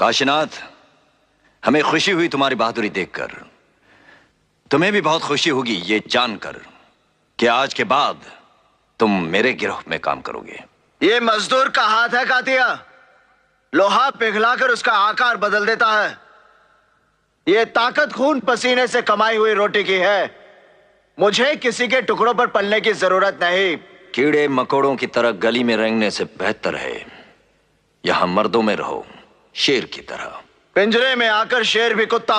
काशीनाथ, हमें खुशी हुई तुम्हारी बहादुरी देखकर। तुम्हें भी बहुत खुशी होगी ये जानकर कि आज के बाद तुम मेरे गिरोह में काम करोगे। ये मजदूर का हाथ है कातिया, लोहा पिघलाकर उसका आकार बदल देता है। ये ताकत खून पसीने से कमाई हुई रोटी की है। मुझे किसी के टुकड़ों पर पलने की जरूरत नहीं। कीड़े मकोड़ों की तरह गली में रेंगने से बेहतर है यहां मर्दों में रहो, शेर की तरह। पिंजरे में आकर शेर भी कुत्ता